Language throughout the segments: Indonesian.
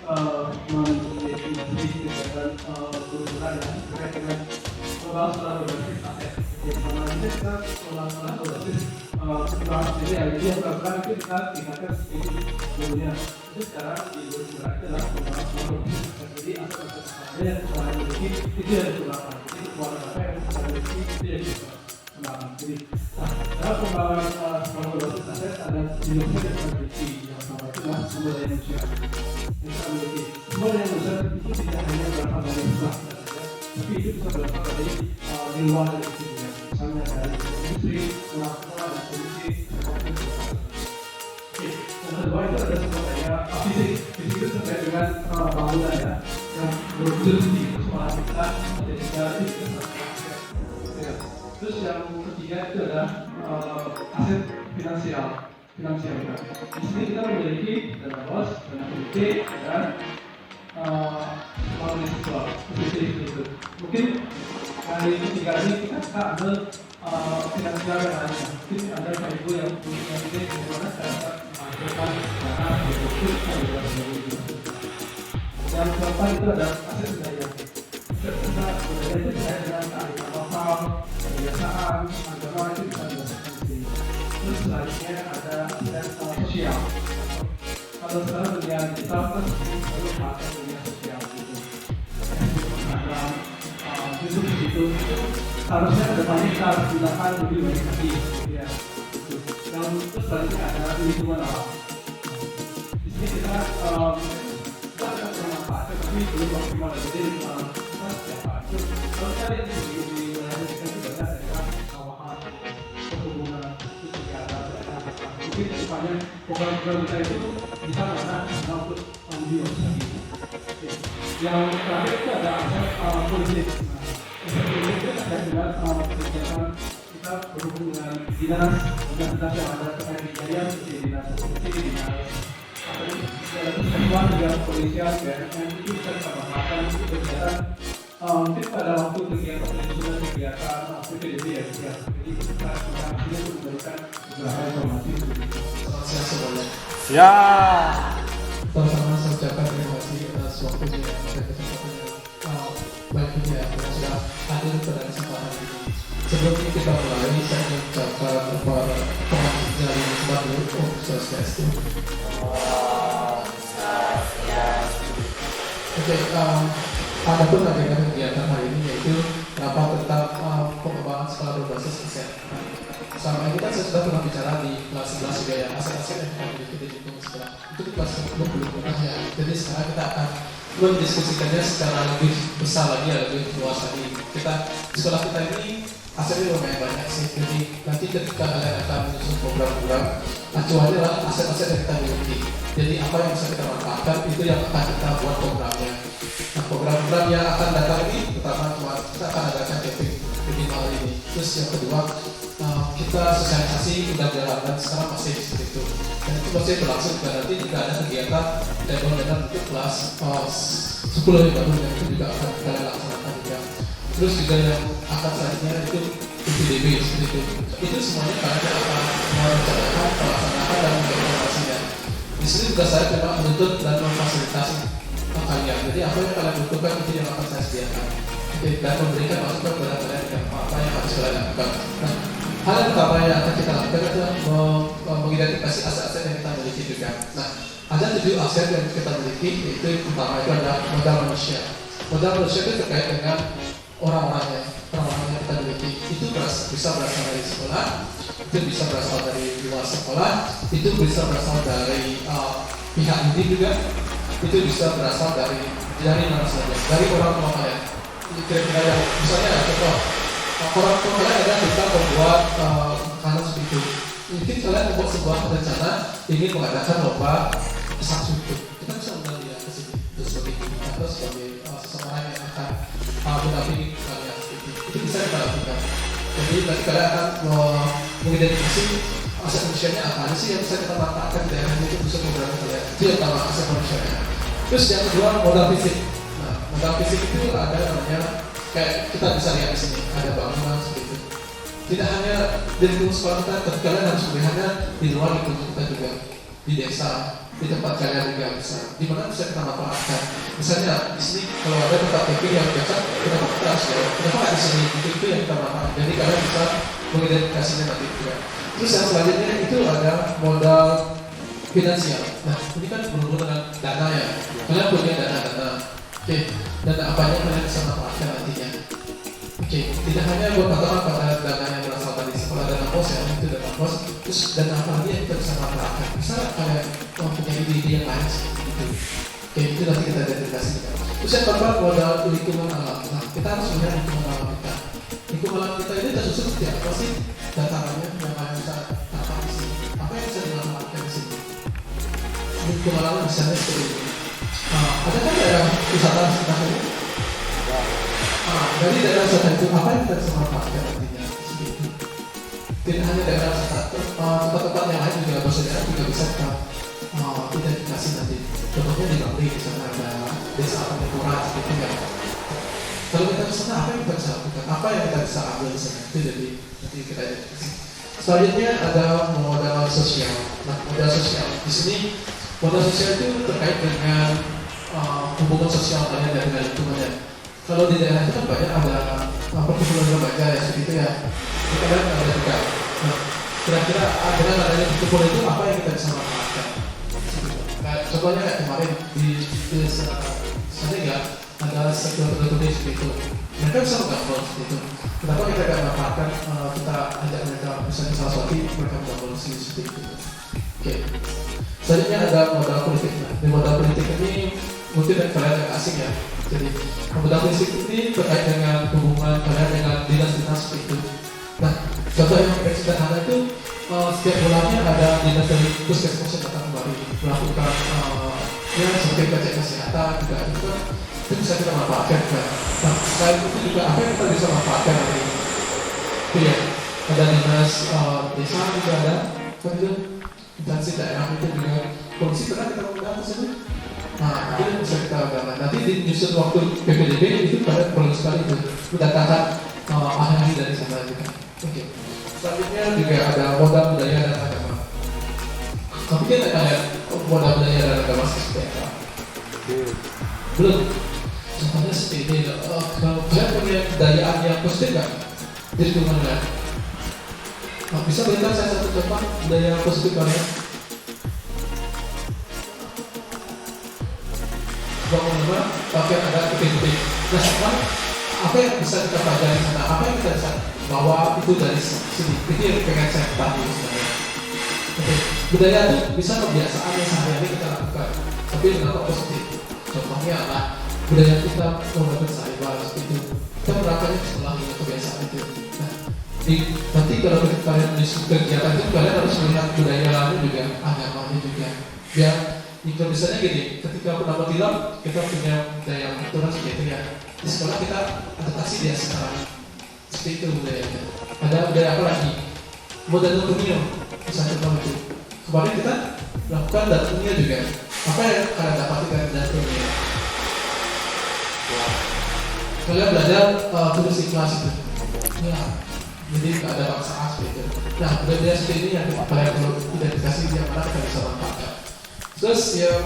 mengikuti kegiatan berbulan ya terkait dengan soal berbasis aset. Jadi kemarin kita soal berbasis jadi yang dia melakukan itu kita tingkatkan itu dulunya. Itu sekarang di berbulan adalah berbasis. Jadi aset-aset ada yang telah dimiliki itu yang dikembangkan. Jadi semua data yang telah dimiliki itu yang dikembangkan. Jadi dalam pengembangan berbasis aset ada jenisnya dan strategi yang sama itulah sumber daya manusia. Semua yang besar itu tidak hanya berasal dari sebelah saja, tapi itu bisa berasal dari di luar dari itu juga. Misalnya dari industri, pelaksana dan produksi. Oke, yang kedua itu ada sumber daya fisik. Fisik itu terkait dengan bangunan ya, yang berwujud di persoalan kita dan juga di kita. Terus yang ketiga itu adalah aset finansial. Di sini kita memiliki dana bos, dana politik, dan uang seksual. Itu. Mungkin dari ketiga ini kita ambil finansial yang lainnya. Mungkin ada ibu yang punya ide bagaimana cara menghasilkan dana untuk yang keempat itu ada aset budaya. Aset budaya itu terkait dengan kearifan lokal, kebiasaan, agama itu bisa dirasakan di sini. Terus selanjutnya ada aset sosial. Kalau sekarang dunia digital kan selalu pakai dunia sosial gitu. Instagram, YouTube gitu. Harusnya kedepannya kita harus gunakan lebih banyak lagi. Ya, gitu. Yang terus selanjutnya ada lingkungan alam. Di sini kita akan bermanfaat, tapi belum optimal. Jadi lingkungan alam kita setiap hari. Kalau kita lihat di wilayah kita juga ada kawasan perhubungan. Mungkin kedepannya program-program kita itu bisa menggunakan untuk biologi. Yang terakhir itu ada aset politik. Aset politik itu terkait dengan kegiatan kita berhubung dengan dinas yang ada terkait di Jaya, seperti dinas polisi, dinas kesehatan, dinas kepolisian, BNN itu bisa kita bahaskan untuk kegiatan. Mungkin pada waktu kegiatan kegiatan PPDB ya, jadi kita untuk memberikan beberapa informasi. Siap semuanya. Ya. Pertama saya ucapkan terima kasih atas waktunya dan kesempatan yang baik ini ya yang sudah hadir pada kesempatan ini. Sebelum kita mulai, saya ingin ucapkan kepada pengajar dari Bandung Om Swastiastu. Oke, ada pun agenda kegiatan hari ini yaitu rapat tentang pengembangan skala berbasis aset. Selama ini kan saya sudah pernah bicara di kelas 11 juga ya, aset-aset yang kita miliki di lingkungan sekolah. Itu di kelas 10 belum pernah ya. Jadi sekarang kita akan mendiskusikannya secara lebih besar lagi ya, lebih luas lagi. Kita di sekolah kita ini asetnya lumayan banyak sih. Jadi nanti ketika kalian akan menyusun program-program, acuannya adalah aset-aset yang kita miliki. Jadi apa yang bisa kita manfaatkan itu yang akan kita buat programnya. Nah, program-program yang akan datang ini pertama kita akan adakan webinar ini. Terus yang kedua kita sosialisasi udah jalan dan sekarang masih seperti itu. Dan itu masih berlangsung dan nanti jika ada kegiatan webinar untuk kelas 10 yang baru dan itu juga akan kita laksanakan juga. Terus juga yang akan selanjutnya itu PPDB seperti itu. Itu semuanya kalian akan merencanakan, melaksanakan dan mengimplementasinya. Di sini juga saya memang menuntut dan memfasilitasi kalian. Jadi apa yang kalian butuhkan itu yang akan saya sediakan. Dan memberikan masukan kepada kalian dengan apa yang harus kalian lakukan. Nah, hal yang pertama yang akan kita lakukan adalah mengidentifikasi aset-aset yang kita miliki juga. Nah, ada 7 aset yang kita miliki, yaitu yang pertama itu adalah modal manusia. Modal manusia itu terkait dengan orang-orangnya yang kita miliki. Itu bisa berasal dari sekolah, itu bisa berasal dari luar sekolah, itu bisa berasal dari pihak ini juga, itu bisa berasal dari mana saja, dari orang tua kalian. Kira-kira yang misalnya ya, contoh orang tua kalian ada kita membuat makanan seperti itu. Mungkin kalian membuat sebuah rencana ingin mengadakan lomba masak suku. Kita bisa undang dia ke sini untuk sebagai atau sebagai seseorang yang akan mendampingi kalian seperti itu. Itu bisa kita lakukan. Jadi nanti kalian akan mengidentifikasi aset manusianya apa sih yang bisa kita manfaatkan di daerahnya itu bisa program kalian. Itu yang pertama aset manusianya. Terus yang kedua modal fisik. Modal fisik itu ada namanya kayak kita bisa lihat di sini ada bangunan seperti itu. Tidak hanya di lingkungan sekolah kita, tapi kalian harus melihatnya di luar lingkungan kita juga. Di di desa, di tempat kalian juga bisa. Di mana bisa kita manfaatkan. Misalnya di sini kalau ada tempat camping yang dekat, kenapa kita harus ya? Kenapa nggak di sini? Itu yang kita manfaatkan. Jadi kalian bisa mengidentifikasinya nanti juga. Terus yang selanjutnya itu ada modal finansial. Nah, ini kan berhubungan dengan dana ya. Kalian punya dana-dana. Oke, dana apa yang kalian bisa manfaatkan nantinya. Oke, tidak hanya berpatokan pada dana yang berasal dari sekolah dana pos ya, itu dana pos. Terus dana apa lagi yang kita bisa manfaatkan? Bisa kalian punya ide-ide yang lain gitu. Oke, itu nanti kita identifikasikan. Terus yang keempat modal lingkungan alam. Nah, kita harus melihat lingkungan alam kita. Lingkungan alam kita ini tersusun seperti apa sih? Datarannya yang kalian bisa dapat di sini. Apa yang bisa dimanfaatkan di sini? Lingkungan alam misalnya seperti ini. Ada kan daerah wisata sekitar ini? Dari daerah wisata itu apa yang kita bisa manfaatkan nantinya? Tidak hanya daerah wisata, tempat-tempat yang lain juga bersedia juga bisa kita identifikasi nanti. Contohnya di Bali misalnya ada desa Panipura seperti itu ya. Kalau kita ke sana apa yang kita bisa lakukan? Apa yang kita bisa ambil di sana? Itu jadi nanti kita identifikasi. Selanjutnya ada modal sosial. Nah, modal sosial di sini modal sosial itu terkait dengan hubungan sosial kalian dengan lingkungannya. Kalau di daerah itu kan banyak ada perkumpulan remaja ya seperti itu ya. Kalian ada juga. Nah, kira-kira dengan adanya perkumpulan itu apa yang kita bisa manfaatkan? Nah, contohnya kayak kemarin di desa Senegal ada sebuah petugas seperti itu. Mereka bisa menggabung seperti itu. Kenapa kita tidak manfaatkan? Kita ajak mereka misalnya salah satu mereka menggabung seperti itu. Oke. Selanjutnya ada modal politik. Nah, di modal politik ini mungkin kalian agak asing ya. Jadi modal politik ini terkait dengan hubungan kalian dengan dinas-dinas seperti itu. Nah, contoh yang paling sederhana itu setiap bulannya ada dinas dari puskesmas yang datang kembali melakukan ya seperti cek kesehatan juga itu bisa kita manfaatkan kan. Nah, selain itu juga apa yang kita bisa manfaatkan nanti? Itu ya, ada dinas desa juga ada, kan itu instansi daerah itu juga polisi pernah kita menggunakan tersebut. Nah, itu yang bisa kita gambar. Nanti di nyusun waktu PPDB itu pada perlu sekali itu mendatangkan ahli dari sana juga. Oke. Selanjutnya juga ada modal budaya dan agama. Tapi kan kalian modal budaya dan agama seperti apa? Belum. Contohnya seperti ini. Kalau kalian punya budayaan yang positif nggak? Di lingkungan kalian? Bisa berikan saya satu contoh budaya positif kalian? Bangun rumah, pakai ada titik-titik. Nah, sekarang apa yang bisa kita pelajari di sana? Apa yang kita bisa bawa itu dari sini? Itu yang pengen saya tahu sebenarnya. Oke, budaya itu bisa kebiasaan yang sehari-hari kita lakukan, tapi dengan positif. Contohnya adalah budaya kita menggunakan sayur seperti itu. Kita menerapkannya setelah kebiasaan itu. Nah, nanti kalau kalian di kegiatan itu kalian harus melihat budaya lalu juga, agamanya juga. Biar kalau misalnya gini, ketika pendapat film kita punya budaya aturan seperti itu ya. Di sekolah kita adaptasi dia sekarang seperti itu budayanya. Ada budaya apa lagi? Modal dunia, misalnya contoh itu. Kemarin kita lakukan dan dunia juga. Apa yang kalian dapat dari dan dunia? Kalian belajar tulis ikhlas itu. Ya, jadi nggak ada paksaan seperti itu. Nah, budaya seperti ini yang kalian perlu identifikasi yang mana kita bisa manfaatkan. Terus yang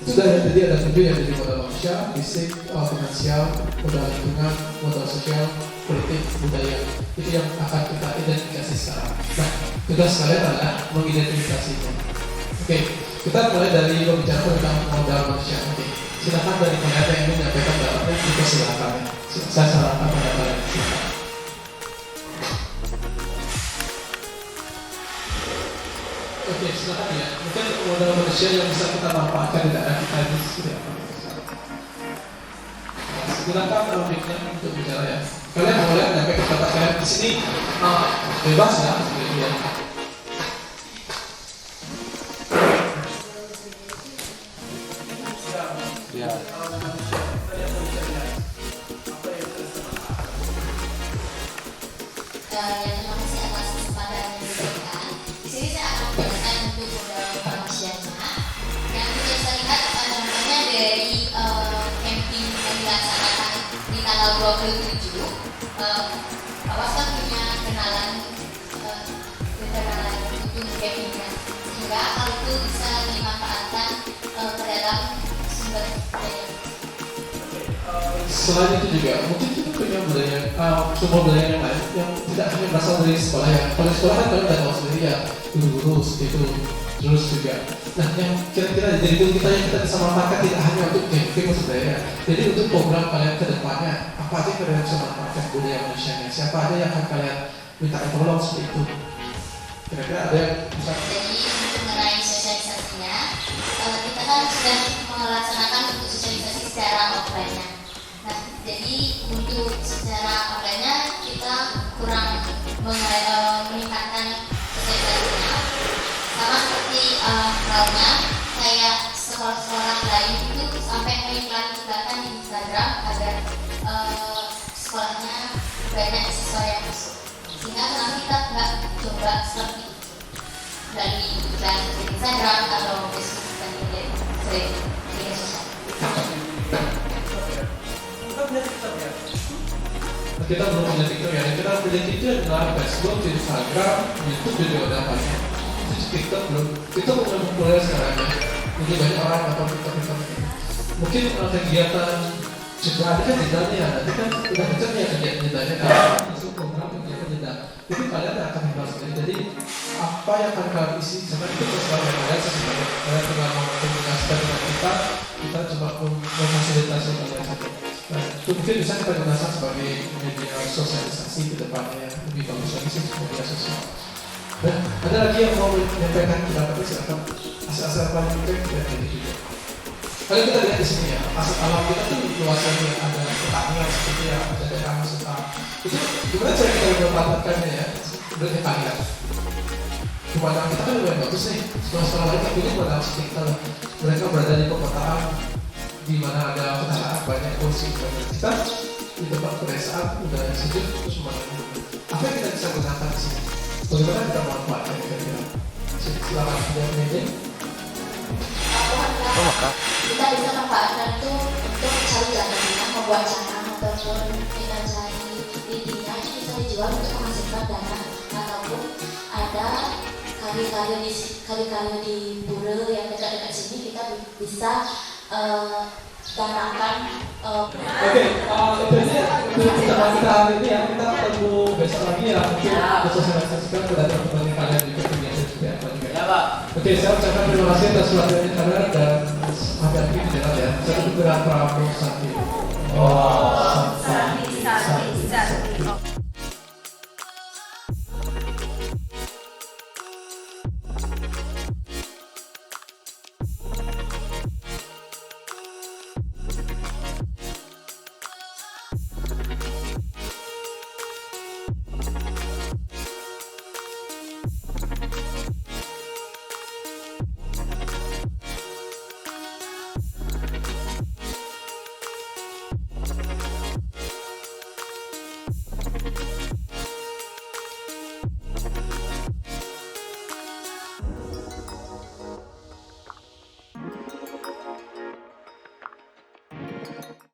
itu dari tadi ada 7 yang jadi modal manusia, fisik, finansial, modal lingkungan, modal sosial, politik, budaya. Itu yang akan kita identifikasi sekarang. Nah, tugas kalian adalah mengidentifikasinya. Oke, kita mulai dari pembicaraan tentang modal manusia. Oke, silakan dari kalian yang ingin menyampaikan pendapatnya, kita silakan. Saya sarankan pada kalian. Silakan. Oke, silakan ya. Mungkin modal manusia yang bisa kita manfaatkan di daerah kita ini seperti apa? Silakan kalau mikirnya untuk bicara ya. Kalian boleh menyampaikan pendapat kalian di sini bebas ya, seperti ya. Ya. Terima kasih atas kesempatan yang diberikan. Di sini saya akan menjelaskan untuk modal manusianya. Yang bisa saya lihat contohnya dari camping yang dilaksanakan di tanggal 27. Awas kan punya kenalan untuk campingnya. kira hal itu bisa dimanfaatkan ke dalam sumber daya. Selain itu juga mungkin kita punya budaya, sumber budaya yang lain yang tidak hanya berasal dari sekolah ya. Kalau sekolah kan kalian udah tahu sendiri ya, guru-guru itu terus juga. Nah, yang kira-kira jadi itu kita yang kita bisa manfaatkan tidak hanya untuk camping budaya. Jadi untuk program kalian ke depannya, apa aja yang kalian bisa manfaatkan budaya Malaysia? Siapa aja yang akan kalian minta tolong seperti itu? Kira-kira ada yang bisa? Jadi untuk mengenai sosialisasinya, kita kan sudah melaksanakan untuk sosialisasi secara offline. Nah, jadi untuk secara offline-nya kita kurang meningkatkan sosialisasinya. Sama seperti halnya kayak sekolah-sekolah lain itu sampai mengiklankan di Instagram agar sekolahnya banyak siswa yang masuk. Sehingga kenapa kita nggak coba seperti itu dari iklan di Instagram atau Facebook dan media sosial. Kita belum punya TikTok ya, kita punya TikTok adalah Facebook, Instagram, YouTube juga udah banyak. TikTok belum populer sekarang ya. Jadi banyak orang nonton TikTok. Mungkin kegiatan juga ada kan jedanya ya, nanti kan udah kenceng ya kegiatan jedanya kan masuk program kegiatan jeda. Itu kalian akan membahas sendiri. Jadi apa yang akan kalian isi sebenarnya itu sebagai kalian sebenarnya kalian tinggal mengkomunikasikan dengan kita coba memfasilitasi kalian saja. Nah, itu mungkin bisa kita gunakan sebagai media sosialisasi ke depannya yang lebih bagus lagi sih media sosial. Dan ada lagi yang mau menyampaikan pendapatnya silakan. Asal-asal paling penting dan ini juga. Kalau kita lihat di sini ya, asal alam kita tuh luasannya ada pertanian seperti ya, ada daerah sekitar. Itu gimana cara kita memanfaatkannya ya? Berarti panggilan. Pemandangan kita kan lumayan bagus nih. Sekolah-sekolah lain tapi ini pemandangan sekitar. Mereka berada di perkotaan di mana ada peternakan banyak kursi. Kita di tempat pedesaan udah sejuk terus pemandangan. Apa yang kita bisa gunakan di sini? Bagaimana kita manfaatkan kira-kira? Silakan jawab ini. Kita bisa manfaatkan itu untuk cari jalan, membuat canang ataupun kita cari intinya bisa dijual untuk menghasilkan dana ataupun ada kali-kali di pura yang dekat-dekat sini kita bisa tanamkan. Oke, itu pertemuan kita hari ini ya, kita ketemu besok lagi ya, mungkin sosialisasikan kepada teman-teman kalian juga kegiatan juga apa juga. Ya Pak. Oke, saya ucapkan terima kasih atas perhatiannya kalian dan sampai akhir di jalan ya. Saya berdoa Prabowo Santi.